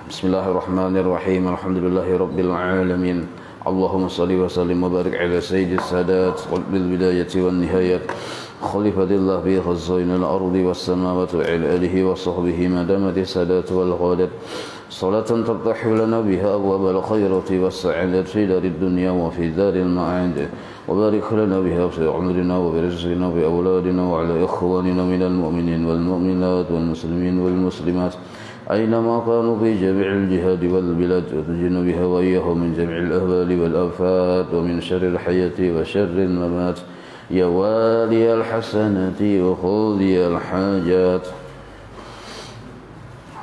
Bismillahirrahmanirrahim. Alhamdulillahirabbil alamin. Allahumma shalli wa sallim wa barik ala sayyidis sadat bil bidayati wan nihayat. Khalifatillah bi khazainil ardi was samawati wa ala alihi wa sahbihi madamati sadat wal ghadat. Salatan tartahilu lana biha abwabal khairati was sa'adati fi darid dunya wa fi daril ma'ad. Wa barik lana biha fi umrina wa bi rizqina wa bi awladina wa ala ikhwanina minal mu'minin wal mu'minat wal muslimin wal muslimat. أينما كانوا في جميع الجهاد والبلاد وتجن بها وإياهم من جميع الأهوال والآفات ومن شر الحياة وشر الممات يا والي الحسنة وقاضي الحاجات.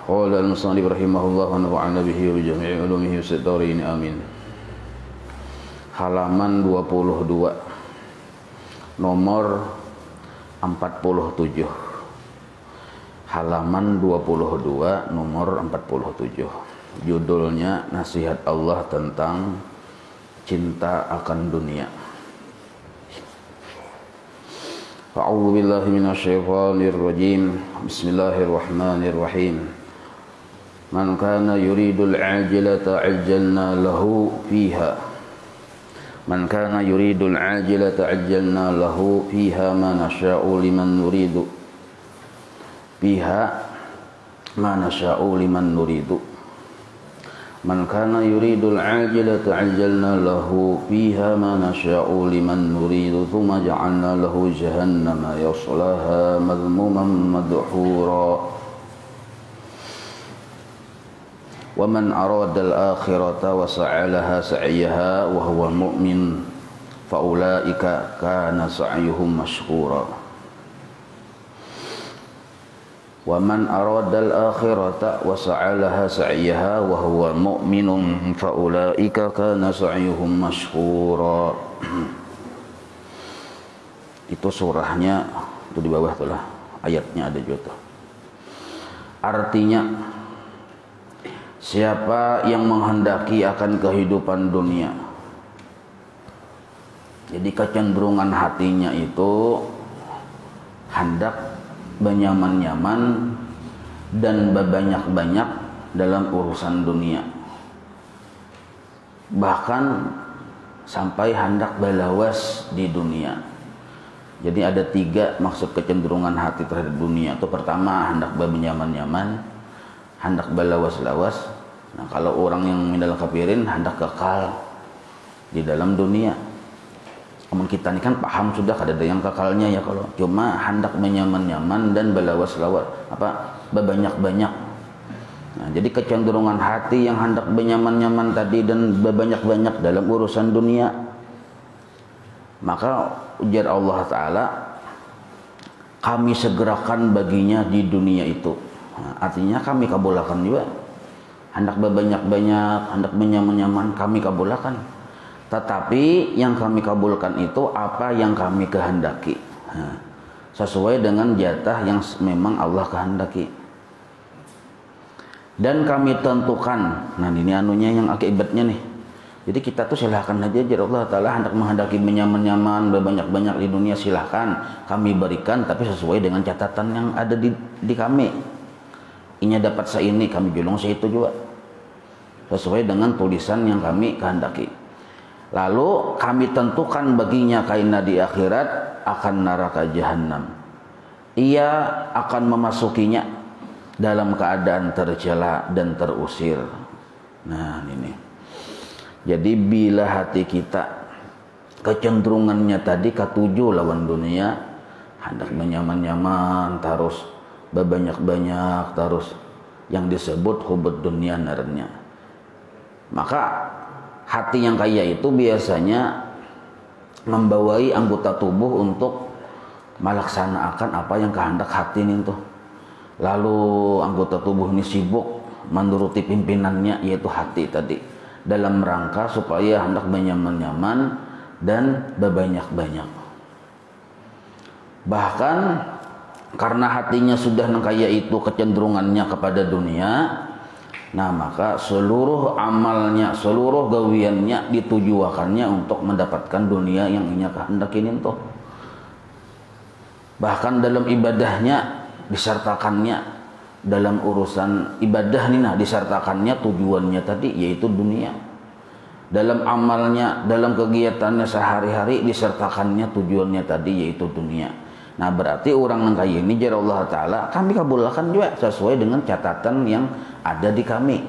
قال المصنف رحمه الله ونفعنا به وبجميع علومه في الدارين آمين. Halaman 22 nomor 47. Halaman 22 nomor 47. Judulnya Nasihat Allah tentang cinta akan dunia. A'udzu billahi minasyaitonir rajim. Bismillahirrahmanirrahim. Man kana yuridul ajilata ajjalna lahu fiha. Man kana yuridul ajilata ajjalna lahu fiha ma nasya'u liman nuridu. Fiha ma nasya'u liman nuridu. Man kana yuridul ajilata ajjalna lahu fiha ma nasya'u liman nuridu thumma ja'alna lahu jahannama yaslaha madhmuman madhura. Wa man arada al-akhirata wa sa'a laha sa'yaha wa huwa mu'min fa ulaika kana sa'yuhum mashkura. Wa man arada al-akhirata wa sa'a laha sa'yaha wa huwa mu'minun fa ulaika kana sa'yuhum mashkura. Itu surahnya, itu di bawah tuh lah, ayatnya ada juga tuh. Artinya, siapa yang menghendaki akan kehidupan dunia, jadi kecenderungan hatinya itu hendak benyaman-nyaman dan berbanyak-banyak dalam urusan dunia, bahkan sampai hendak belawas di dunia. Jadi ada 3 maksud kecenderungan hati terhadap dunia. Itu pertama, hendak berbenyaman-nyaman, hendak belawas-lawas. Nah, kalau orang yang minal kafirin hendak kekal di dalam dunia. Namun kita ini kan paham sudah ada yang kekalnya ya, kalau cuma hendak menyaman-nyaman dan belawas-lawas berbanyak-banyak. Nah, jadi kecenderungan hati yang hendak menyaman-nyaman tadi dan berbanyak-banyak dalam urusan dunia, maka ujar Allah Ta'ala, kami segerakan baginya di dunia itu. Nah, artinya kami kabulkan juga. Hendak berbanyak-banyak, hendak menyaman-nyaman, kami kabulkan. Tetapi yang kami kabulkan itu apa yang kami kehendaki, nah, sesuai dengan jatah yang memang Allah kehendaki. Dan kami tentukan, nah ini anunya yang akibatnya nih. Jadi kita tuh silahkan aja, Allah Ta'ala hendak menghendaki menyaman-nyaman, berbanyak-banyak di dunia, silahkan kami berikan, tapi sesuai dengan catatan yang ada di kami. Ini dapat seini, kami julung seitu juga, sesuai dengan tulisan yang kami kehendaki. Lalu kami tentukan baginya kaina di akhirat akan neraka jahanam. Ia akan memasukinya dalam keadaan tercela dan terusir. Nah ini. Jadi bila hati kita kecenderungannya tadi ketujuh lawan dunia, hendak menyaman-nyaman, terus berbanyak-banyak, terus yang disebut hubud dunia narnya, maka hati yang kaya itu biasanya membawai anggota tubuh untuk melaksanakan apa yang kehendak hati ini tuh. Lalu anggota tubuh ini sibuk menuruti pimpinannya, yaitu hati tadi, dalam rangka supaya hendak menyaman-nyaman dan berbanyak-banyak. Bahkan karena hatinya sudah kaya itu kecenderungannya kepada dunia, nah maka seluruh amalnya, seluruh gawiannya ditujuakannya untuk mendapatkan dunia yang ia kehendaki itu. Bahkan dalam ibadahnya disertakannya dalam urusan ibadah nih nah disertakannya tujuannya tadi yaitu dunia. Dalam amalnya, dalam kegiatannya sehari-hari disertakannya tujuannya tadi yaitu dunia. Nah berarti orang yang kayak ini jara Allah Ta'ala kami kabulkan juga sesuai dengan catatan yang ada di kami.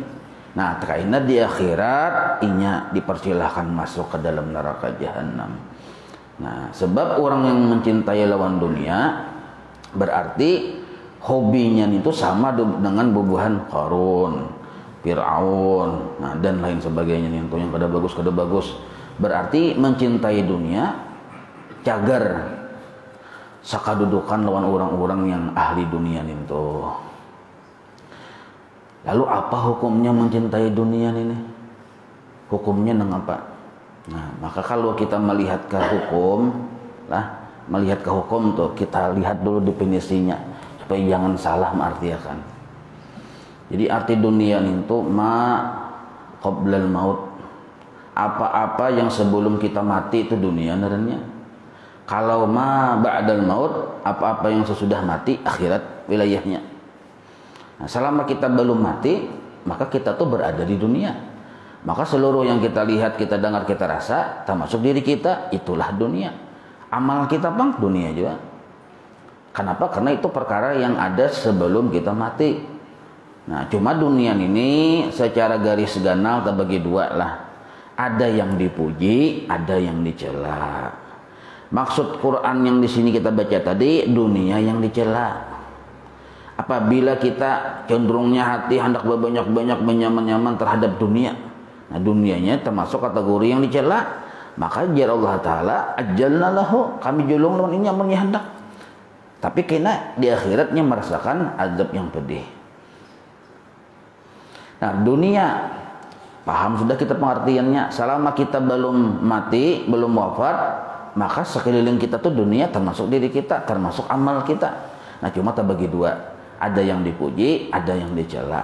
Nah karena di akhirat inya dipersilahkan masuk ke dalam neraka jahanam. Nah sebab orang yang mencintai lawan dunia berarti hobinya itu sama dengan bubuhan Qarun, Fir'aun, nah dan lain sebagainya yang kada bagus. Berarti mencintai dunia cagar sakadudukan lawan orang-orang yang ahli dunia itu. Lalu apa hukumnya mencintai dunia ini? Hukumnya nang apa? Nah, maka kalau kita melihat ke hukum tuh kita lihat dulu definisinya supaya jangan salah mengartikan. Jadi arti dunia itu ma qoblal maut. Apa-apa yang sebelum kita mati itu dunia naranya. Kalau ma ba'dal maut, apa-apa yang sesudah mati akhirat wilayahnya. Nah, selama kita belum mati, maka kita tuh berada di dunia. Maka seluruh yang kita lihat, kita dengar, kita rasa, termasuk diri kita, itulah dunia. Amal kita bang dunia juga. Kenapa? Karena itu perkara yang ada sebelum kita mati. Nah, cuma dunia ini secara garis ganal terbagi dua lah. Ada yang dipuji, ada yang dicela. Maksud Quran yang di sini kita baca tadi, dunia yang dicela. Apabila kita cenderungnya hati hendak banyak-banyak menyaman-nyaman terhadap dunia. Nah, dunianya termasuk kategori yang dicela. Maka jar Allah Ta'ala ajalna lahu, kami julung lawan ini amalnya hendak. Tapi kena di akhiratnya merasakan azab yang pedih. Nah dunia paham sudah kita pengertiannya. Selama kita belum mati, belum wafat, maka sekeliling kita tuh dunia termasuk diri kita, termasuk amal kita. Nah cuma terbagi dua, ada yang dipuji, ada yang dicela.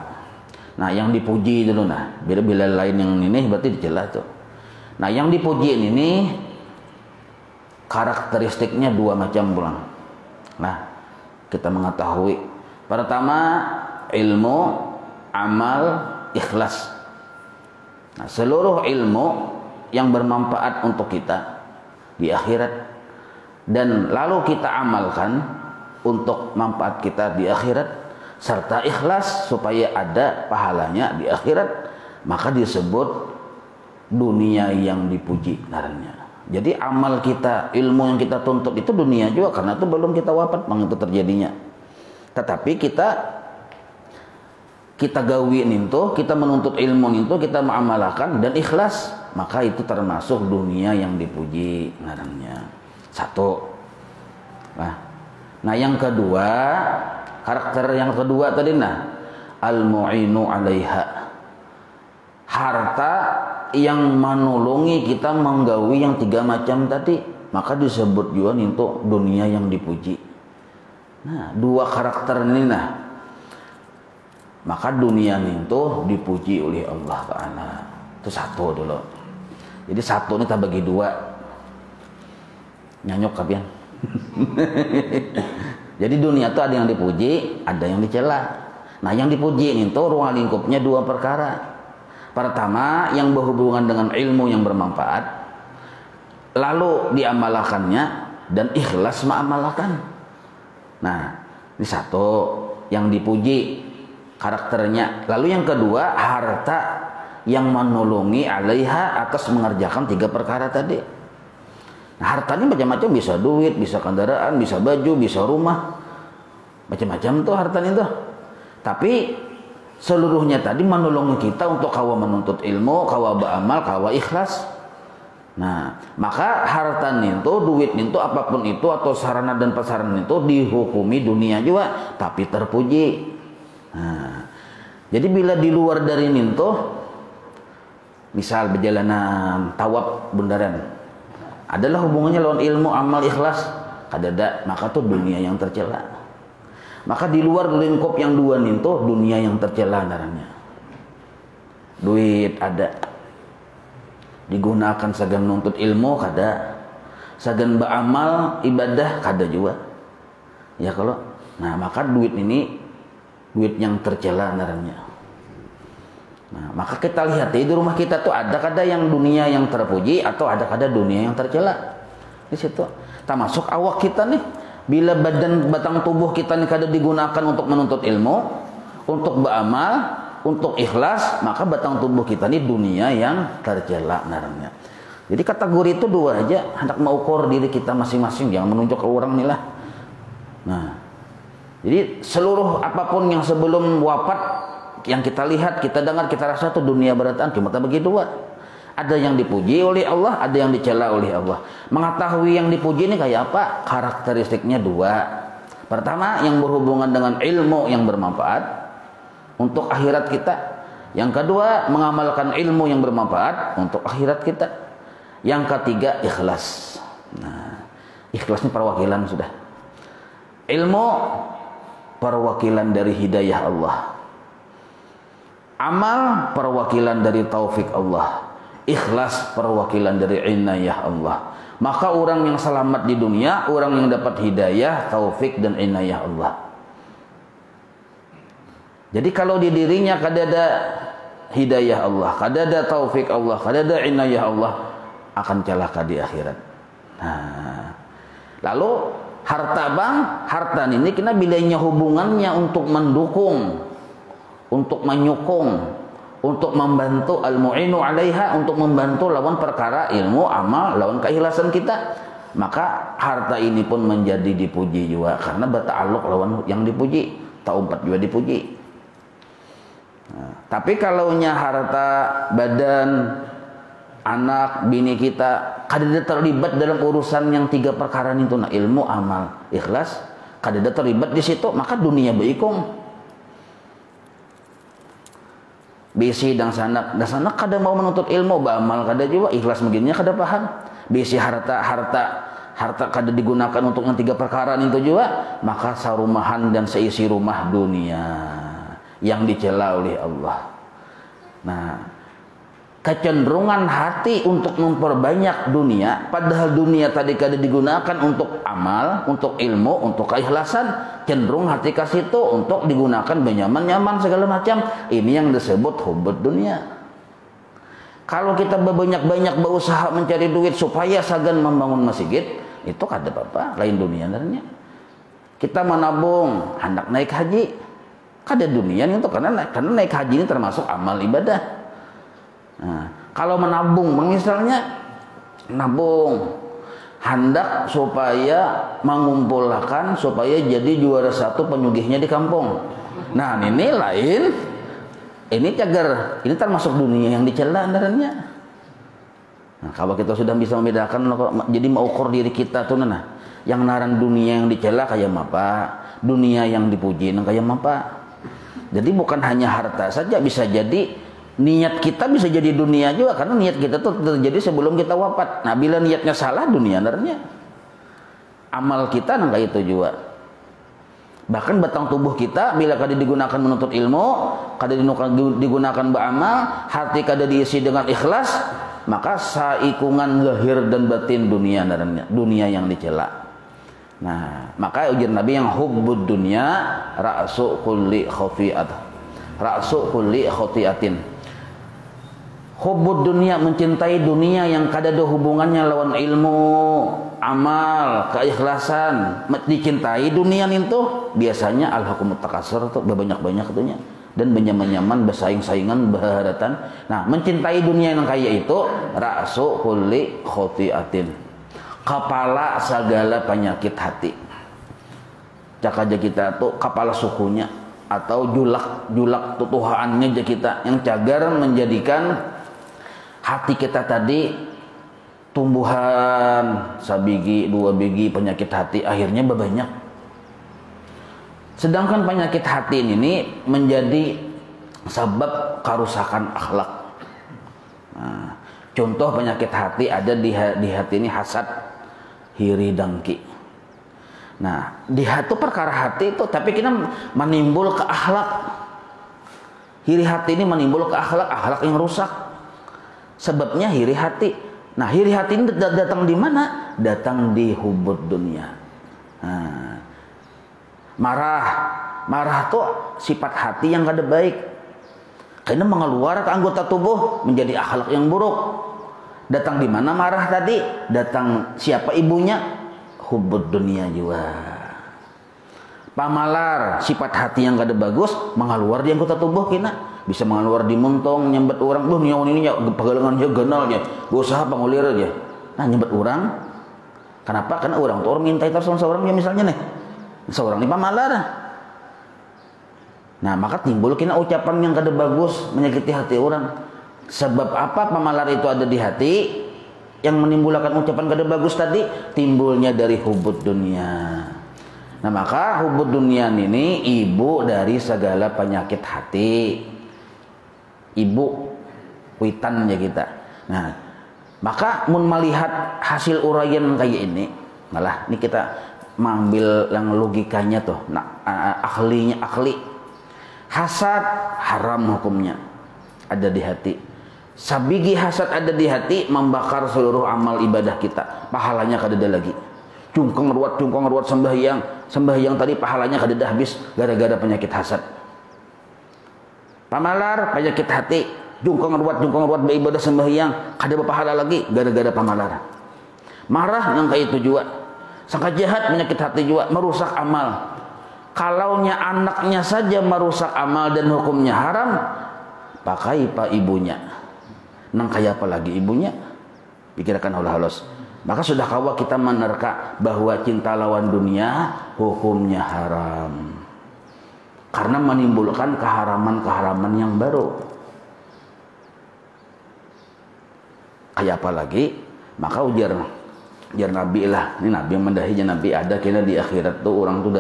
Nah yang dipuji dulu nah, bila lain yang ini berarti dicela tuh. Nah yang dipuji ini karakteristiknya dua macam pulang. Nah kita mengetahui pertama ilmu, amal, ikhlas. Nah, seluruh ilmu yang bermanfaat untuk kita di akhirat dan lalu kita amalkan untuk manfaat kita di akhirat serta ikhlas supaya ada pahalanya di akhirat, maka disebut dunia yang dipuji ngarannya. Jadi amal kita, ilmu yang kita tuntut itu dunia juga karena itu belum kita wafat bang itu terjadinya. Tetapi kita gawin itu, kita menuntut ilmu itu, kita mengamalkan dan ikhlas, maka itu termasuk dunia yang dipuji ngarannya. Satu. Nah yang kedua, karakter yang kedua tadi nah al-mu'inu 'alaiha. Harta yang menolongi kita menggawi yang tiga macam tadi, maka disebut juga itu dunia yang dipuji. Nah, dua karakter ini nah maka dunia itu dipuji oleh Allah Ta'ala. Itu satu dulu. Jadi satu ini tak bagi dua. Nyanyok kapian. Jadi dunia itu ada yang dipuji, ada yang dicela. Nah yang dipuji itu ruang lingkupnya dua perkara. Pertama yang berhubungan dengan ilmu yang bermanfaat, lalu diamalkannya dan ikhlas mengamalkan. Nah ini satu yang dipuji karakternya. Lalu yang kedua harta yang menolongi 'alaiha atas mengerjakan tiga perkara tadi. Nah, hartanya macam-macam, bisa duit, bisa kendaraan, bisa baju, bisa rumah, macam-macam tuh hartanya tuh. Tapi seluruhnya tadi menolong kita untuk kawa menuntut ilmu, kawa beramal, kawa ikhlas. Nah maka harta itu, duit itu, apapun itu atau sarana dan prasarana itu dihukumi dunia juga tapi terpuji. Nah, jadi bila di luar dari itu, misal perjalanan tawaf bundaran, adalah hubungannya lawan ilmu, amal, ikhlas, kadada, maka tuh dunia yang tercela. Maka di luar lingkup yang dua itu dunia yang tercela darahnya. Duit ada, digunakan sagan nuntut ilmu kada, sagan beramal ibadah kada juga. Ya kalau, nah maka duit ini duit yang tercela ngarannya. Nah, maka kita lihat di rumah kita tuh ada kada yang dunia yang terpuji atau ada kada dunia yang tercela. Di situ termasuk awak kita nih, bila batang tubuh kita nih kada digunakan untuk menuntut ilmu, untuk beramal, untuk ikhlas, maka batang tubuh kita nih dunia yang tercela ngarannya. Jadi kategori itu dua aja, hendak mengukur diri kita masing-masing, jangan menunjuk ke orang nih lah. Nah, jadi seluruh apapun yang sebelum wafat yang kita lihat, kita dengar, kita rasa itu dunia berataan cuma terbagi dua. Ada yang dipuji oleh Allah, ada yang dicela oleh Allah. Mengetahui yang dipuji ini kayak apa? Karakteristiknya dua. Pertama, yang berhubungan dengan ilmu yang bermanfaat untuk akhirat kita. Yang kedua, mengamalkan ilmu yang bermanfaat untuk akhirat kita. Yang ketiga, ikhlas. Nah, ikhlas ini perwakilan sudah. Ilmu perwakilan dari hidayah Allah. Amal perwakilan dari taufik Allah. Ikhlas perwakilan dari inayah Allah. Maka orang yang selamat di dunia, orang yang dapat hidayah, taufik dan inayah Allah. Jadi kalau di dirinya kada ada hidayah Allah, kada ada taufik Allah, kada ada inayah Allah, akan celaka di akhirat. Nah, lalu harta bang, harta ini kena bilainya hubungannya untuk mendukung, untuk menyokong, untuk membantu al-mu'inu alaiha, untuk membantu lawan perkara ilmu, amal, lawan keikhlasan kita. Maka harta ini pun menjadi dipuji juga karena berta'alluq lawan yang dipuji, taumpat juga dipuji. Nah, tapi kalaunya harta, badan, anak, bini kita kada terlibat dalam urusan yang tiga perkara itu, nah ilmu, amal, ikhlas, kada terlibat di situ, maka dunia beikung. Bisi dan sanak kada mau menuntut ilmu, beramal kada juga, ikhlas begininya kada paham. Bisi harta kada digunakan untuk yang tiga perkara itu juga, maka sarumahan dan seisi rumah dunia yang dicela oleh Allah. Nah, kecenderungan hati untuk memperbanyak dunia, padahal dunia tadi kada digunakan untuk amal, untuk ilmu, untuk keikhlasan, cenderung hati ke situ untuk digunakan benyaman-nyaman segala macam. Ini yang disebut hubbud dunia. Kalau kita banyak-banyak berusaha mencari duit supaya sagan membangun masjid, itu kada apa-apa, lain dunia sebenarnya. Kita menabung hendak naik haji, kada dunia itu karena naik haji ini termasuk amal ibadah. Nah, kalau menabung, misalnya nabung hendak supaya mengumpulkan supaya jadi juara satu penyugihnya di kampung. Nah, ini lain, ini cagar, ini termasuk dunia yang dicela antaranya. Nah, kalau kita sudah bisa membedakan, jadi mengukur diri kita tuh, nah, yang naran dunia yang dicela kayak apa, dunia yang dipuji kayak apa. Jadi bukan hanya harta saja, bisa jadi niat kita bisa jadi dunia juga, karena niat kita tuh terjadi sebelum kita wafat. Nah, bila niatnya salah, dunia narnya. Amal kita kayak itu juga. Bahkan batang tubuh kita bila kada digunakan menuntut ilmu, kada digunakan beramal, hati kada diisi dengan ikhlas, maka saikungan lahir dan batin dunia narnya, dunia yang dicela. Nah, maka ujar Nabi yang hubbud dunya ra'su kulli khati'at. Ra'su kulli khati'atin. Hubbud dunia, mencintai dunia yang kada ada hubungannya lawan ilmu, amal, keikhlasan. Dicintai dunia itu biasanya alhaqumut takasur tuh banyak-banyak itunya, dan benyaman-nyaman bersaing-saingan berharatan. Nah, mencintai dunia yang kayak itu ra'su kulli khati'atin, kepala segala penyakit hati. Cak aja kita tuh kepala sukunya atau julak tutuhaannya aja kita yang cagar menjadikan hati kita tadi tumbuhan sabigi, dua biji penyakit hati, akhirnya banyak. Sedangkan penyakit hati ini menjadi sebab kerusakan akhlak. Nah, contoh penyakit hati ada di hati ini hasad, hiri, dengki. Nah, di hati perkara hati itu, tapi kita menimbul ke akhlak. Hiri hati ini menimbul ke akhlak yang rusak. Sebabnya hiri hati. Nah, hiri hati ini datang di mana? Datang di hubbud dunia. Nah, marah Marah tuh sifat hati yang kada baik. Karena mengeluar ke anggota tubuh menjadi akhlak yang buruk. Datang di mana marah tadi? Datang siapa ibunya? Hubbud dunia juga. Pamalar, sifat hati yang kada bagus mengeluar di anggota tubuh kina. Bisa mengeluar di muntong, nyembet orang. Duh nyawa ini pegalangannya ganalnya. Usaha pangulir aja. Nah nyembet orang. Kenapa? Karena orang tuh orang minta itu seorang ya misalnya nih. Seorang ini pamalar. Nah maka timbul kena ucapan yang kada bagus menyakiti hati orang. Sebab apa pamalar itu ada di hati? Yang menimbulkan ucapan kada bagus tadi timbulnya dari hubud dunia. Nah maka hubud dunia ini ibu dari segala penyakit hati. Ibu witan ya kita. Nah maka mun melihat hasil uraian kayak ini, malah ini kita mengambil yang logikanya tuh. Nah ahli. Hasad haram hukumnya ada di hati. Sabigi hasad ada di hati membakar seluruh amal ibadah kita. Pahalanya kada ada lagi. Cungkeng ruat sembahyang tadi pahalanya kada ada habis gara-gara penyakit hasad. Pamalar penyakit hati. Jungkeng ruat beribadah sembahyang kada berpahala lagi gara-gara pamalar. Marah yang kayak itu juga. Sangka jahat penyakit hati juga merusak amal. Kalaunya anaknya saja merusak amal dan hukumnya haram, pakai pak ibunya. Nang kaya apa lagi ibunya? Pikirkan halus. Maka sudah kawa kita menerka bahwa cinta lawan dunia hukumnya haram. Karena menimbulkan keharaman-keharaman yang baru. Kayak apa lagi? Maka ujar Nabi lah. Ini Nabi yang mendahinya Nabi ada kira di akhirat tuh orang tuh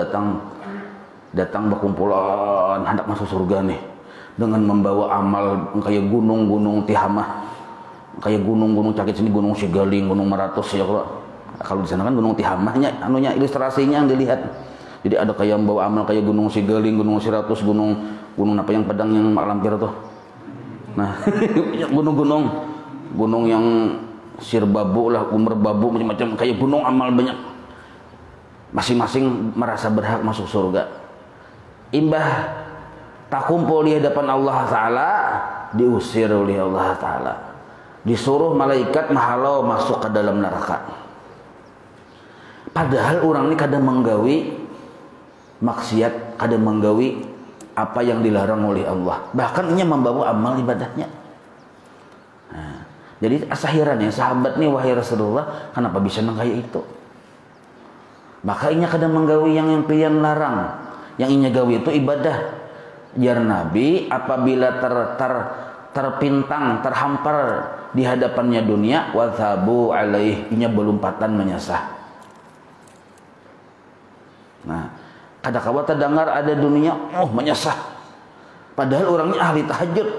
datang berkumpulan hendak masuk surga nih dengan membawa amal kayak gunung-gunung Tihamah, kayak gunung-gunung cakit sini, gunung Sigaling, gunung Maratus ya kalau di sana kan gunung Tihamahnya anunya ilustrasinya yang dilihat. Jadi ada kayak membawa amal kayak gunung Sigaling, gunung Siratus, gunung apa yang Padang yang Mak Lampir tuh. Nah, gunung yang Sirbabu lah, Babu macam-macam kayak gunung amal banyak. Masing-masing merasa berhak masuk surga. Imbah tak kumpul di hadapan Allah Ta'ala, diusir oleh Allah Ta'ala, disuruh malaikat mahalau masuk ke dalam neraka. Padahal orang ini kadang menggawi maksiat, kadang menggawi apa yang dilarang oleh Allah, bahkan ia membawa amal ibadahnya. Nah, jadi asahirannya sahabat nih wahai Rasulullah, kenapa bisa kayak itu? Maka inya kadang menggawi yang pilihan larang. Yang inya gawi itu ibadah. Jar Nabi apabila terpintang, terhampar di hadapannya dunia, wadhabu alaih, inya belumpatan menyasah. Nah, kadang-kadang terdengar ada dunia, menyasah. Padahal orangnya ahli tahajud.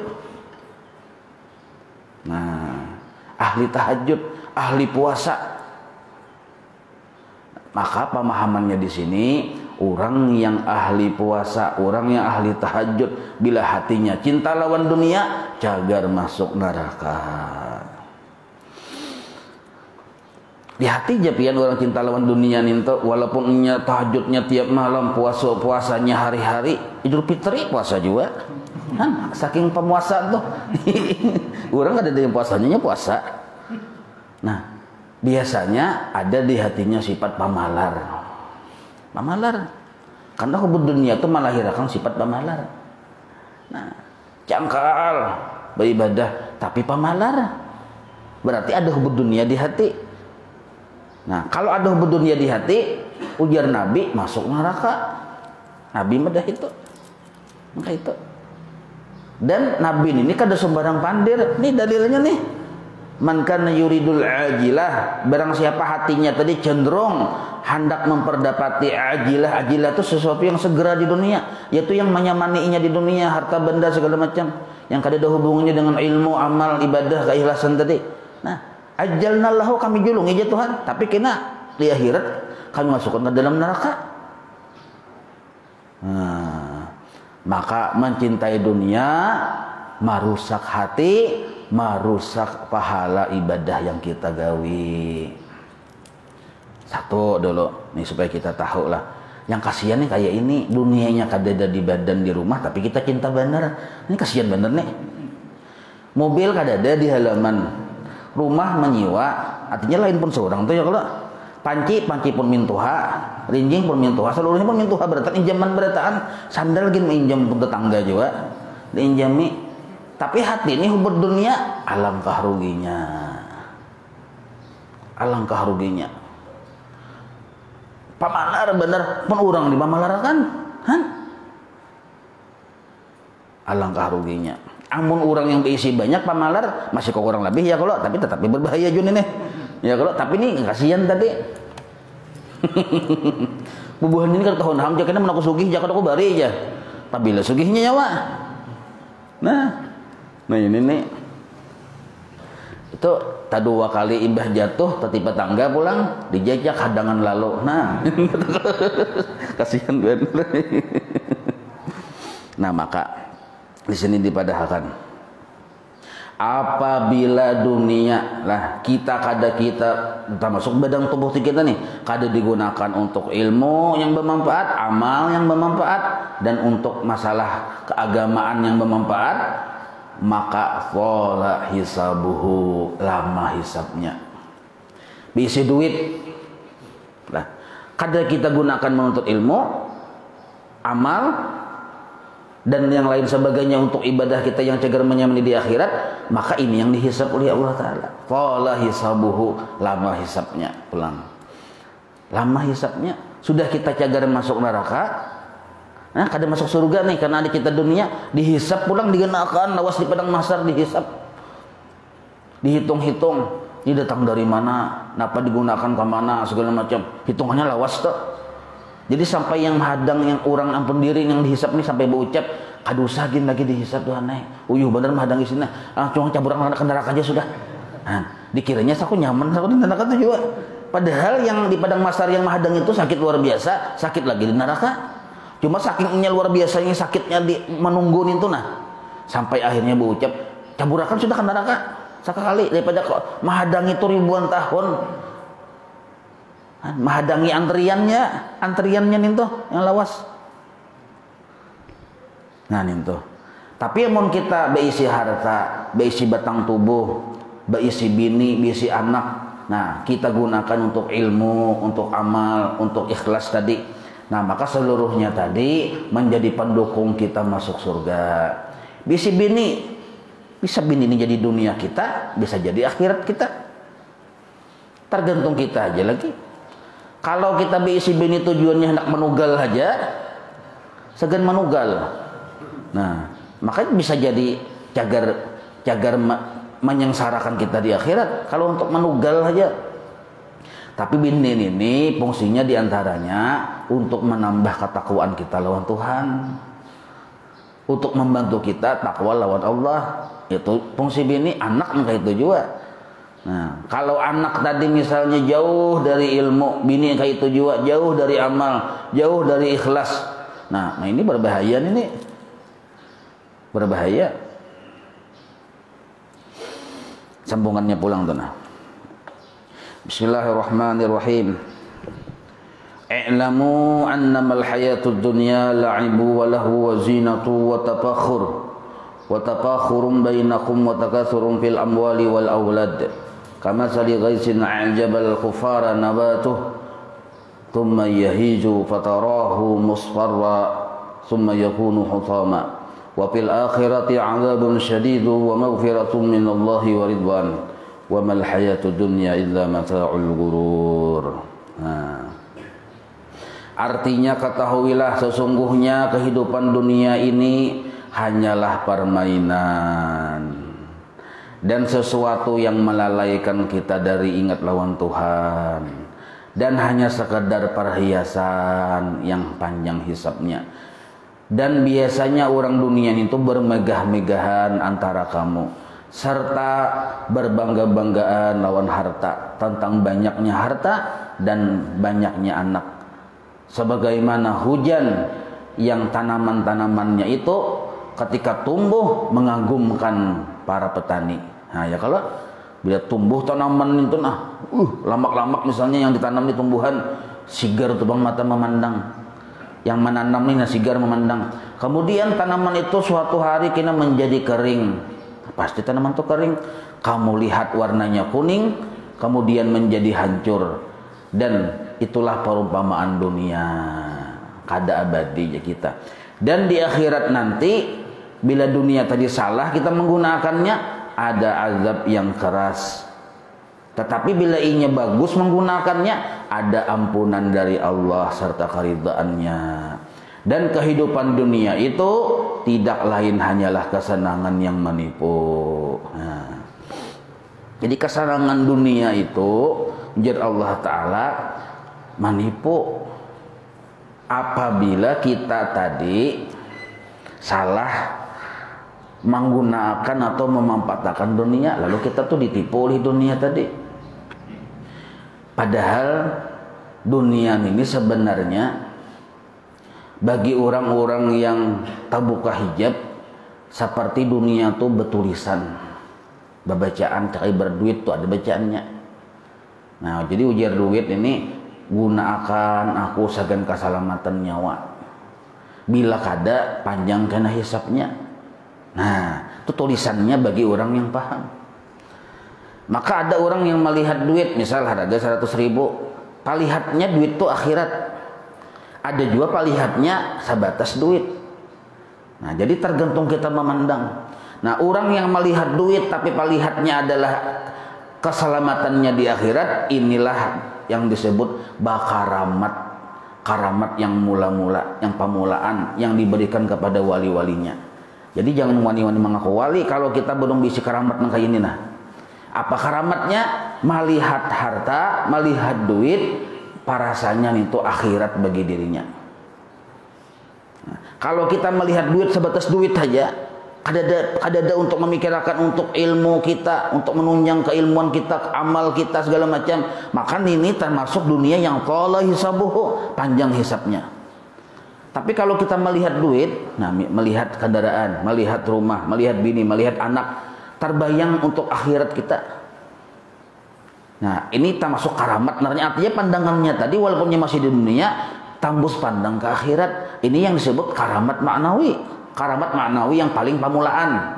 Nah, ahli tahajud, ahli puasa. Maka pemahamannya di sini, orang yang ahli puasa, orang yang ahli tahajud, bila hatinya cinta lawan dunia, cagar masuk neraka. Di hati japian orang cinta lawan dunia ninto, walaupun nya tahajudnya tiap malam, puasanya hari-hari, Idul Fitri puasa juga. Kan saking pemuasa tuh. Orang ada yang puasanya puasa. Nah, biasanya ada di hatinya sifat pamalar. Karena hubud dunia itu melahirkan sifat pamalar. Nah, cangkal beribadah tapi pamalar, berarti ada hubud dunia di hati. Nah, kalau ada hubud dunia di hati, ujar Nabi masuk neraka. Nabi medah itu. Maka itu. Dan Nabi ini kada sembarang pandir. Nih dalilnya nih. Man kana yuridul ajilah, barang siapa hatinya tadi cenderung hendak memperdapati ajilah. Ajilah itu sesuatu yang segera di dunia, yaitu yang menyamaninya di dunia, harta benda segala macam yang kada ada hubungannya dengan ilmu, amal, ibadah, keikhlasan tadi. Nah, ajalna lahu, kami julungi ya Tuhan, tapi kena di akhirat kami masukkan ke dalam neraka. Nah, maka mencintai dunia merusak hati, merusak pahala ibadah yang kita gawi. Satu dulu nih supaya kita tahu lah. Yang kasihan nih kayak ini, dunianya kadada di badan di rumah, tapi kita cinta bener. Ini kasihan bener nih. Mobil kadada di halaman, rumah menyiwa, artinya lain pun seorang tuh ya kalau panci pun mintuha, rinjing pun mintuha, seluruhnya pun mintuha beratan, injaman berataan, sandal lagi minjam pun tetangga juga, diinjami. Tapi hati ini hubur dunia, alangkah ruginya. Alangkah ruginya. Pamalar bener pun orang di pamalar kan? Alangkah ruginya. Amun orang yang berisi banyak pamalar masih kok orang lebih ya kalau, tapi tetapi berbahaya jun ini. Ya kalau tapi ini kasihan tadi. Bubuhan ini kan tahun ham jakena menaku sugih jakana ko bari aja. Apabila sugihnya nyawa. Nah ini nih. Itu tak 2 kali imbah jatuh tertimpa tangga pulang dijajak hadangan lalu. Nah kasihan bener. Nah maka di sini dipadahkan apabila dunia lah kita termasuk badan tubuh kita nih kada digunakan untuk ilmu yang bermanfaat, amal yang bermanfaat, dan untuk masalah keagamaan yang bermanfaat, maka wala hisabuhu, lama hisabnya. Bisi duit lah kada kita gunakan menuntut ilmu, amal, dan yang lain sebagainya untuk ibadah kita yang cagar menyamani di akhirat, maka ini yang dihisab oleh Allah Ta'ala. Fala hisabuhu, lama hisabnya. Pulang lama hisabnya. Sudah kita cagar masuk neraka, nah kada masuk surga nih karena ada kita dunia, dihisab pulang digunakan lawas di padang mahsyar, dihisab, dihitung-hitung ini datang dari mana, napa digunakan ke mana, segala macam hitungannya lawas tuh. Jadi sampai yang hadang, yang orang ampun diri yang dihisap nih sampai berucap, kadusagin lagi dihisap Tuhan nih. Uyuh bener hadang isinya. Cuma caburan ke neraka aja sudah. Nah, dikiranya aku nyaman aku di neraka itu juga. Padahal yang di padang mahsyar yang hadang itu sakit luar biasa, sakit lagi di neraka. Cuma sakitnya luar biasanya, sakitnya di menunggu itu nah. Sampai akhirnya berucap, caburakan sudah ke neraka sekali daripada kok menghadang itu ribuan tahun. Menghadangi antriannya nih tuh yang lawas. Nah nih tuh. Tapi amun kita beisi harta, beisi batang tubuh, beisi bini, beisi anak, nah kita gunakan untuk ilmu, untuk amal, untuk ikhlas tadi. Nah maka seluruhnya tadi menjadi pendukung kita masuk surga. Beisi bini, bisa bini ini jadi dunia kita, bisa jadi akhirat kita. Tergantung kita aja lagi. Kalau kita berisi bini tujuannya hendak menugal aja, segan menugal. Nah, makanya bisa jadi cagar menyengsarakan kita di akhirat. Kalau untuk menugal aja. Tapi bini ini fungsinya diantaranya untuk menambah ketakwaan kita lawan Tuhan, untuk membantu kita takwa lawan Allah. Itu fungsi bini, anak kayak itu juga. Nah, kalau anak tadi misalnya jauh dari ilmu, bini kayak itu juga jauh dari amal, jauh dari ikhlas. Nah ini berbahaya ini. Berbahaya. Sambungannya pulang tuh nah. Bismillahirrahmanirrahim. I'lamu annamal hayatud dunya la'ibu wa lahu wa zinatu wa tafakhur. Wa tafakhurun bainakum wa takathurun fil amwali wal aulad. Kamathali ghaisin a'jabal kufara nabatuh thumma yahiju fatarahu musfarra thumma yakunu hutama wa fil akhirati 'adzabun syadidun wa maghfiratun minallahi wa ridwan wa mal hayatud dunya illa mata'ul ghurur. Nah, artinya ketahuilah sesungguhnya kehidupan dunia ini hanyalah permainan dan sesuatu yang melalaikan kita dari ingat lawan Tuhan, dan hanya sekedar perhiasan yang panjang hisapnya. Dan biasanya orang dunia itu bermegah-megahan antara kamu, serta berbangga-banggaan lawan harta, tentang banyaknya harta dan banyaknya anak, sebagaimana hujan yang tanaman-tanamannya itu ketika tumbuh mengagumkan para petani. Nah ya kalau bila tumbuh tanaman itu lamak-lamak misalnya yang ditanam di tumbuhan, sigar tuh bang mata memandang. Yang menanam ini nasigar memandang. Kemudian tanaman itu suatu hari kena menjadi kering. Pasti tanaman itu kering. Kamu lihat warnanya kuning, kemudian menjadi hancur. Dan itulah perumpamaan dunia. Kada abadi kita. Dan di akhirat nanti, bila dunia tadi salah kita menggunakannya, ada azab yang keras. Tetapi bila inya bagus menggunakannya, ada ampunan dari Allah serta keridhaannya. Dan kehidupan dunia itu tidak lain hanyalah kesenangan yang menipu. Nah, jadi kesenangan dunia itu menjadi Allah Ta'ala menipu apabila kita tadi salah menggunakan atau memanfaatkan dunia, lalu kita tuh ditipu oleh dunia tadi. Padahal dunia ini sebenarnya bagi orang-orang yang tak buka hijab seperti dunia tuh bertulisan, bacaan cari berduit tuh ada bacaannya. Nah, jadi ujar duit ini gunakan aku sagan keselamatan nyawa. Bila kada panjang kena hisapnya. Nah, itu tulisannya bagi orang yang paham. Maka ada orang yang melihat duit, misal harga 100.000, palihatnya duit itu akhirat. Ada juga palihatnya sebatas duit. Nah, jadi tergantung kita memandang. Nah, orang yang melihat duit tapi palihatnya adalah keselamatannya di akhirat, inilah yang disebut bakaramat. Karamat yang mula-mula, yang pemulaan, yang diberikan kepada wali-walinya. Jadi jangan wani-wani mengaku wali kalau kita belum bisa karamat kayak ini. Nah, apa karamatnya? Melihat harta, melihat duit, parasanya itu akhirat bagi dirinya. Nah, kalau kita melihat duit sebatas duit saja, ada untuk memikirkan untuk ilmu kita, untuk menunjang keilmuan kita, amal kita segala macam, maka ini termasuk dunia yang qala hisabuhu, panjang hisabnya. Tapi kalau kita melihat duit, nah, melihat kendaraan, melihat rumah, melihat bini, melihat anak, terbayang untuk akhirat kita. Nah, ini termasuk karamat. Artinya pandangannya tadi walaupun masih di dunia, tembus pandang ke akhirat. Ini yang disebut karamat maknawi. Karamat maknawi yang paling pamulaan.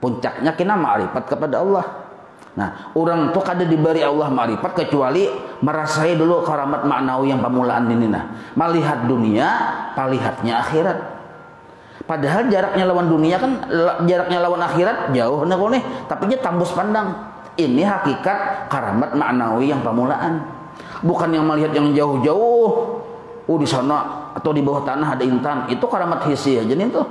Puncaknya kena ma'rifat kepada Allah. Nah, orang tuh kada diberi Allah ma'rifat kecuali merasai dulu karamat maknawi yang pamulaan ini. Nah, melihat dunia, palihatnya akhirat. Padahal jaraknya lawan dunia kan, jaraknya lawan akhirat jauh nih, tapi dia tembus pandang. Ini hakikat karamat maknawi yang pamulaan. Bukan yang melihat yang jauh-jauh. Di sana atau di bawah tanah ada intan. Itu karamat hissi aja nih tuh.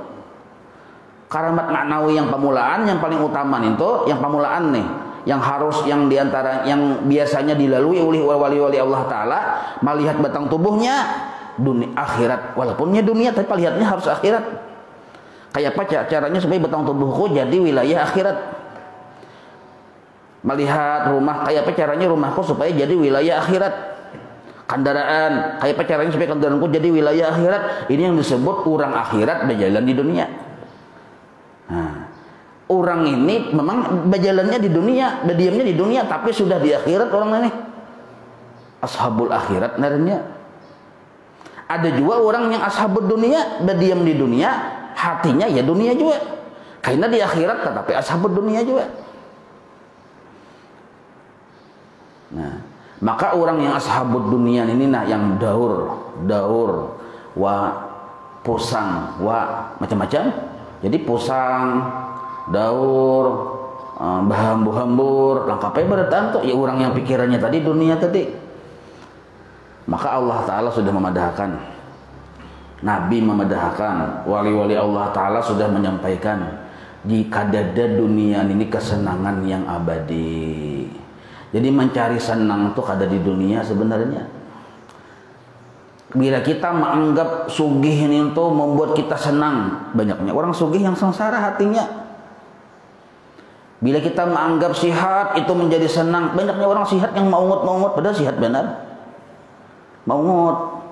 Karamat maknawi yang pamulaan yang paling utama itu, yang pamulaan nih, yang harus, yang diantara yang biasanya dilalui oleh wali-wali Allah Ta'ala, melihat batang tubuhnya dunia akhirat, walaupunnya dunia tapi lihatnya harus akhirat. Kayak apa caranya supaya batang tubuhku jadi wilayah akhirat? Melihat rumah, kayak apa caranya rumahku supaya jadi wilayah akhirat? Kendaraan, kayak apa caranya supaya kendaraanku jadi wilayah akhirat? Ini yang disebut orang akhirat berjalan di dunia. Nah, orang ini memang berjalannya di dunia, berdiamnya di dunia, tapi sudah di akhirat orang ini. Ashabul akhirat namanya. Ada juga orang yang ashabul dunia, berdiam di dunia, hatinya ya dunia juga. Karena di akhirat tetapi ashabul dunia juga. Nah, maka orang yang ashabul dunia ini nah yang daur, wa pusang, wa macam-macam. Jadi pusang, daur, bahambur, lengkapnya berarti tuh ya orang yang pikirannya tadi dunia tadi. Maka Allah Ta'ala sudah memadahkan, Nabi memadahkan, wali-wali Allah Ta'ala sudah menyampaikan, jika dada dunia ini kesenangan yang abadi. Jadi mencari senang itu kada di dunia sebenarnya. Bila kita menganggap sugih ini itu membuat kita senang, banyaknya orang sugih yang sengsara hatinya. Bila kita menganggap sihat itu menjadi senang, banyaknya orang sihat yang maungut-maungut, padahal sihat benar. Maungut.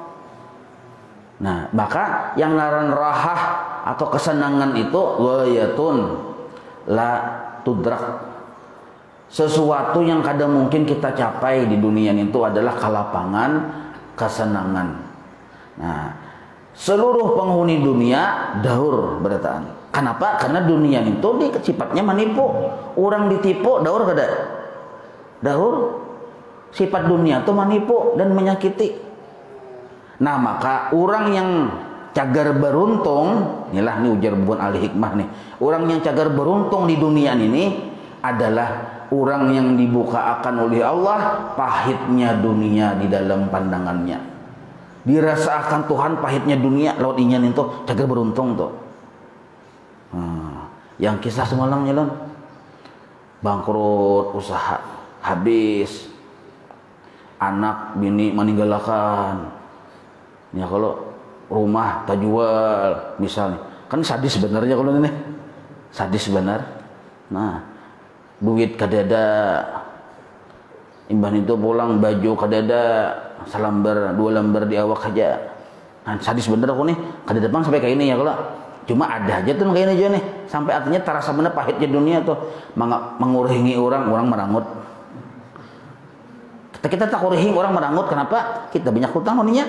Nah, maka yang ngaran rahah atau kesenangan itu ghayatun la tudrak. Sesuatu yang kadang mungkin kita capai di dunia itu adalah kelapangan, kesenangan. Nah, seluruh penghuni dunia daur berataan. Kenapa? Karena dunia itu sifatnya menipu. Orang ditipu daur kada? Daur. Sifat dunia itu menipu dan menyakiti. Nah, maka orang yang cagar beruntung, inilah nih ujar bukan ahli hikmah nih. Orang yang cagar beruntung di dunia ini adalah orang yang dibuka akan oleh Allah pahitnya dunia di dalam pandangannya. Dirasakan Tuhan pahitnya dunia laut inyan itu cagar beruntung tuh. Yang kisah semalam jalan bangkrut usaha habis, anak bini meninggalkan. Ya kalau rumah tak jual misalnya, kan sadis sebenarnya kalau ini sadis benar. Nah, duit kadada, imbah itu pulang baju kadada, selembar dua lembar di awak aja. Nah, sadis bener aku nih, kadada bang sampai kayak ini ya kalau cuma ada aja tuh kayak ini aja nih, sampai artinya terasa bener pahitnya dunia tuh, mengurangi orang merangut. Kita tak kurangi orang merangut, kenapa? Kita banyak hutang oninya.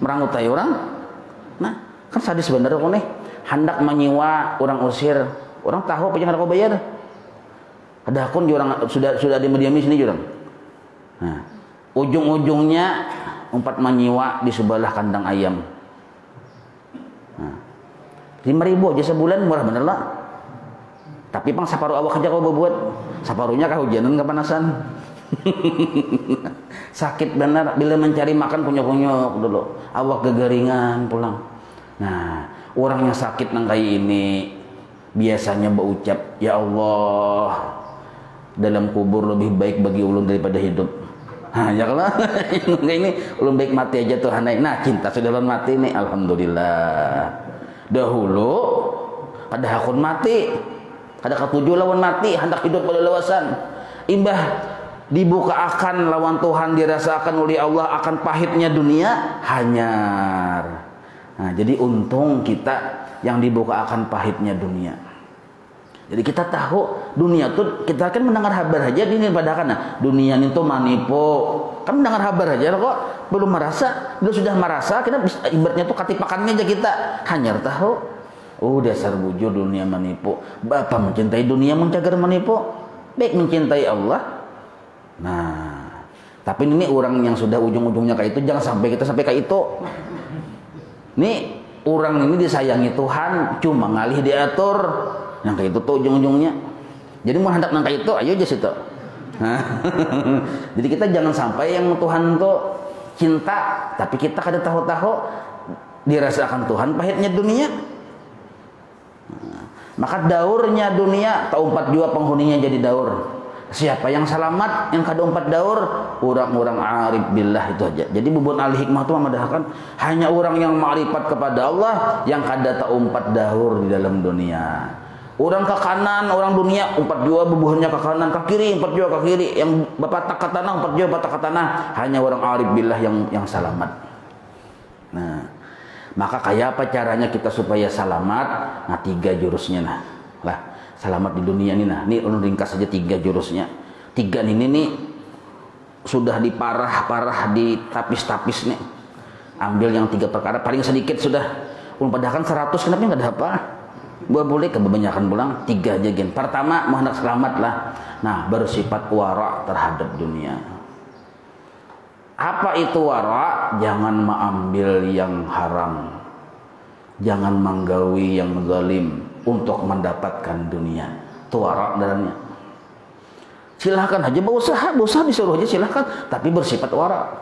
Merangut aja orang. Nah, kan sadis bener aku nih, hendak menyewa orang usir, orang tahu apa yang harus bayar. Ada akun orang sudah di mediami sini orang. Nah, ujung-ujungnya umpat menyewa di sebelah kandang ayam. Nah, 5.000 aja sebulan murah bener lah. Tapi pang separuh awak aja kau buat, separuhnya kehujanan kepanasan. Sakit benar bila mencari makan kunyuk-kunyuk dulu, awak kegeringan pulang. Nah, orang yang sakit nang kayak ini biasanya berucap, ya Allah, dalam kubur lebih baik bagi ulun daripada hidup. Nah, ya kalau ini ulun baik mati aja Tuhan. Nah, cinta sudah ulun mati nih, alhamdulillah. Dahulu kada hakun mati, kada ketujuh lawan mati, hendak hidup pada lewasan. Imbah dibuka akan lawan Tuhan, dirasakan oleh Allah akan pahitnya dunia, hanyar. Nah, jadi untung kita yang dibuka akan pahitnya dunia. Jadi kita tahu dunia tuh, kita kan mendengar kabar aja ini pada kan dunia itu manipu. Kan mendengar kabar aja kok, belum merasa. Bila sudah merasa, kita ibaratnya tuh katipakannya aja kita hanyar tahu. Oh, dasar bujur dunia manipu. Bapak mencintai dunia mencagar manipu, baik mencintai Allah. Nah, tapi ini orang yang sudah ujung-ujungnya kayak itu, jangan sampai kita sampai kayak itu. Nih, orang ini disayangi Tuhan, cuma ngalih diatur. Yang kayak itu tuh ujung-ujungnya. Jadi mau hendak nang kayak itu, ayo aja situ. Jadi kita jangan sampai yang Tuhan tuh cinta, tapi kita kada tahu-tahu dirasakan Tuhan pahitnya dunia. Maka daurnya dunia, tak umpat jua penghuninya jadi daur. Siapa yang selamat, yang kada umpat daur, orang-orang arif billah itu aja. Jadi bubun ahli hikmah itu memadahkan hanya orang yang ma'rifat kepada Allah yang kada tak umpat daur di dalam dunia. Orang ke kanan, orang dunia umpat jua bubuhannya ke kanan, ke kiri umpat jua ke kiri, yang bapak tak ke tanah umpat jua batak ke tanah. Hanya orang arif billah yang selamat. Nah, maka kayak apa caranya kita supaya selamat? Nah, 3 jurusnya lah. Selamat di dunia ini nah. Ini ulun ringkas saja 3 jurusnya. 3 ini nih sudah diparah-parah, ditapis-tapis nih. Ambil yang 3 perkara paling sedikit sudah. Ulun padahkan 100 kenapa enggak ada apa? Boleh kebanyakan pulang 3 aja gen. Pertama mau hendak selamat lah. Nah, bersifat wara terhadap dunia. Apa itu wara? Jangan mengambil yang haram. Jangan menggawi yang zalim untuk mendapatkan dunia. Itu wara dalamnya. Silahkan aja berusaha disuruh aja silahkan, tapi bersifat wara.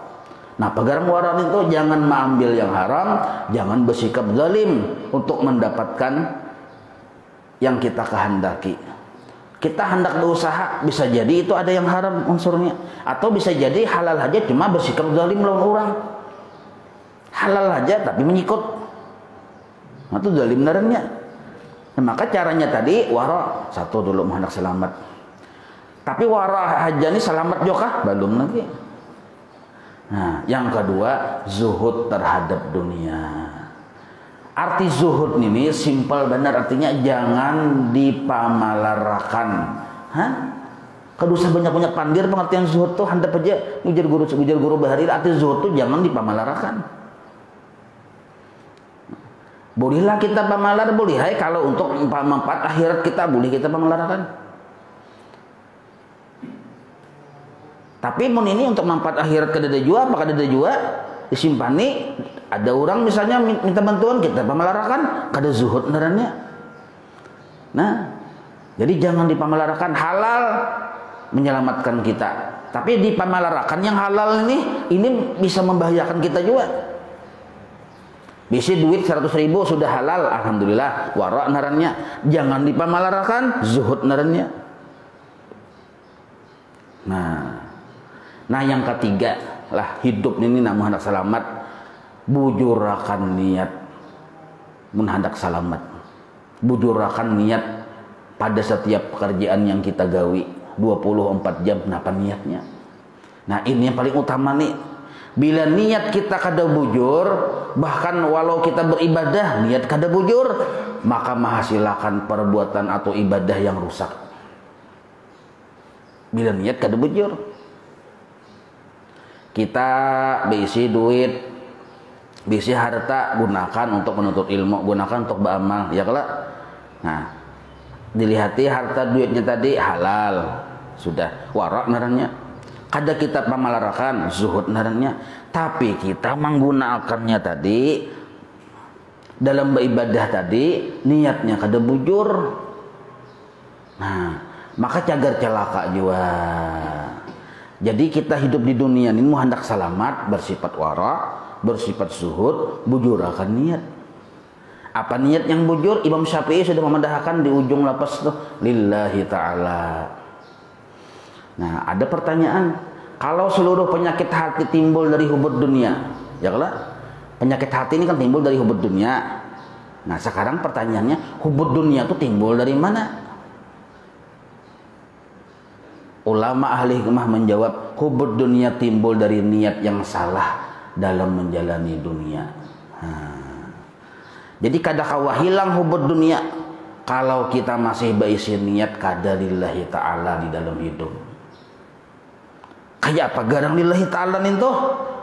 Nah, pegang wara itu jangan mengambil yang haram, jangan bersikap zalim untuk mendapatkan yang kita kehendaki. Kita hendak berusaha, bisa jadi itu ada yang haram unsurnya, atau bisa jadi halal aja cuma bersikap zalim lawan orang. Halal aja tapi menyikut. Nah, itu zalim darannya. Nah, maka caranya tadi wara, 1 dulu hendak selamat. Tapi wara aja nih selamat juga belum lagi. Nah, yang kedua zuhud terhadap dunia. Arti zuhud ini simpel benar, artinya jangan dipamalarakan. Hah? Kedusa banyak-banyak pandir pengertian zuhud tuh handap aja ujar guru bahari. Arti zuhud tuh jangan dipamalarakan. Bolehlah kita pamalar, boleh hai kalau untuk manfaat akhirat kita boleh kita pamalarakan. Tapi mun ini untuk manfaat akhirat kada jua, apa kada jua disimpani, ada orang misalnya minta bantuan kita pamalarakan, kada zuhud ngarannya. Nah, jadi jangan dipamalarakan, halal menyelamatkan kita. Tapi dipamalarakan yang halal ini bisa membahayakan kita juga. Bisa duit 100.000 sudah halal, alhamdulillah, wara narannya. Jangan dipamalarakan, zuhud narannya. Nah yang ketiga lah, hidup ini namun hendak selamat, bujurakan niat mun hendak selamat. Bujurakan niat pada setiap pekerjaan yang kita gawi 24 jam, kenapa niatnya. Nah ini yang paling utama nih. Bila niat kita kada bujur, bahkan walau kita beribadah niat kada bujur, maka menghasilkan perbuatan atau ibadah yang rusak. Bila niat kada bujur, kita bisi duit, bisi harta, gunakan untuk menuntut ilmu, gunakan untuk beramal, ya kalau. Nah, dilihati harta duitnya tadi halal, sudah warak narannya. Kada kita pamalarakan, zuhud narannya. Tapi kita menggunakannya tadi dalam beribadah tadi, niatnya kada bujur. Nah, maka cagar celaka juga. Jadi kita hidup di dunia ini mau hendak selamat, bersifat wara, bersifat zuhud, bujurakan niat. Apa niat yang bujur? Imam Syafi'i sudah memendahkan di ujung lapas tuh, lillahi ta'ala. Nah, ada pertanyaan, kalau seluruh penyakit hati timbul dari hubud dunia, ya kalau penyakit hati ini kan timbul dari hubud dunia. Nah, sekarang pertanyaannya, hubud dunia itu timbul dari mana? Ulama ahli hikmah menjawab, hubud dunia timbul dari niat yang salah dalam menjalani dunia. Jadi kadang hilang hubud dunia kalau kita masih berisi niat kadalillahi ta'ala di dalam hidup. Kayak apa garang lillahi ta'ala itu?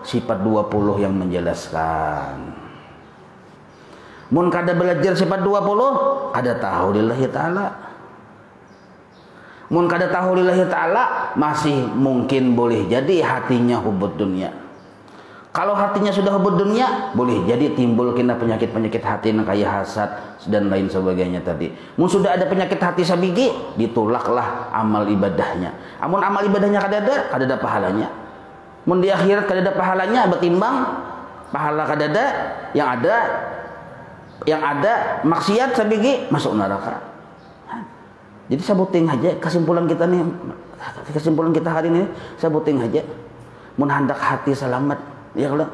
Sifat 20 yang menjelaskan. Mun kada belajar sifat 20, kada tahu lillahi ta'ala. Mun kada tahu lillahi ta'ala, masih mungkin boleh jadi hatinya hubud dunia. Kalau hatinya sudah hubud dunia, boleh jadi timbul kena penyakit-penyakit hati yang kayak hasad dan lain sebagainya tadi. Mun sudah ada penyakit hati sabigi, ditolaklah amal ibadahnya. Amun amal ibadahnya kada ada pahalanya. Mun di akhirat kada ada pahalanya, bertimbang pahala kada ada, yang ada maksiat sabigi masuk neraka. Jadi sabuting aja kesimpulan kita hari ini, sabuting aja. Mun hendak hati selamat, ya kalau.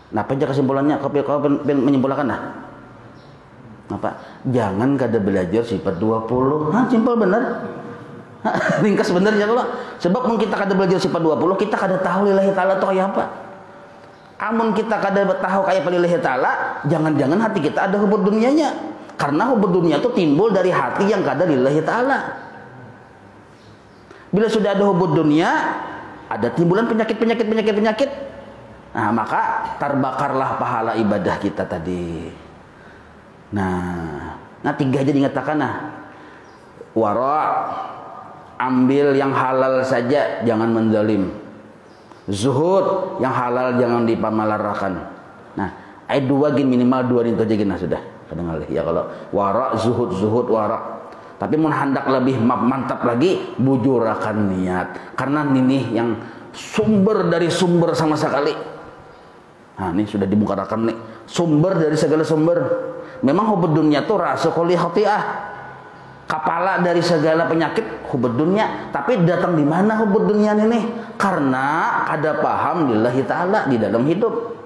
Nah, apa aja kesimpulannya? Kau menyimpulkan dah. Apa? Jangan kada belajar sifat 20. Simpel bener. Ringkas bener ya kalau. Sebab mun kita kada belajar sifat 20, kita kada tahu lillahi ta'ala itu kayak apa. Amun kita kada tahu kayak apa lillahi ta'ala, jangan-jangan hati kita ada hubud dunianya. Karena hubud dunia itu timbul dari hati yang kada lillahi ta'ala. Bila sudah ada hubud dunia, ada timbulan penyakit. Nah, maka terbakarlah pahala ibadah kita tadi. Nah 3 aja dinyatakan. Wara, ambil yang halal saja, jangan menzalim. Zuhud, yang halal jangan dipamalarakan. Nah, ayat 2 gin minimal 2 itu aja gin sudah. Kadang ya kalau wara, zuhud, wara. Tapi mun hendak lebih mantap lagi, bujurakan niat. Karena ini yang sumber dari sumber sama sekali. Nah, ini sudah dibukarakan nih. Sumber dari segala sumber. Memang hubud dunia itu rasu kulli khati'ah. Kepala dari segala penyakit hubud dunia. Tapi datang di mana hubud dunia ini? Karena ada paham lillahi ta'ala di dalam hidup.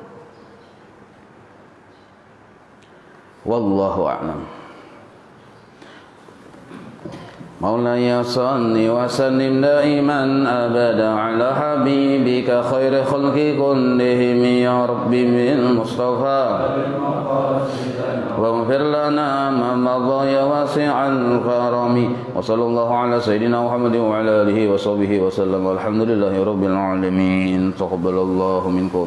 Wallahu a'lam. مولاي صل وسلم دائما أبدا على حبيبك خير خلق كلهم يا رب بالمصطفى واغفر لنا ما مضى يا واسع الكرم وصلى الله على سيدنا محمد وعلى آله وصحبه وسلم والحمد لله رب العالمين تقبل الله منكم.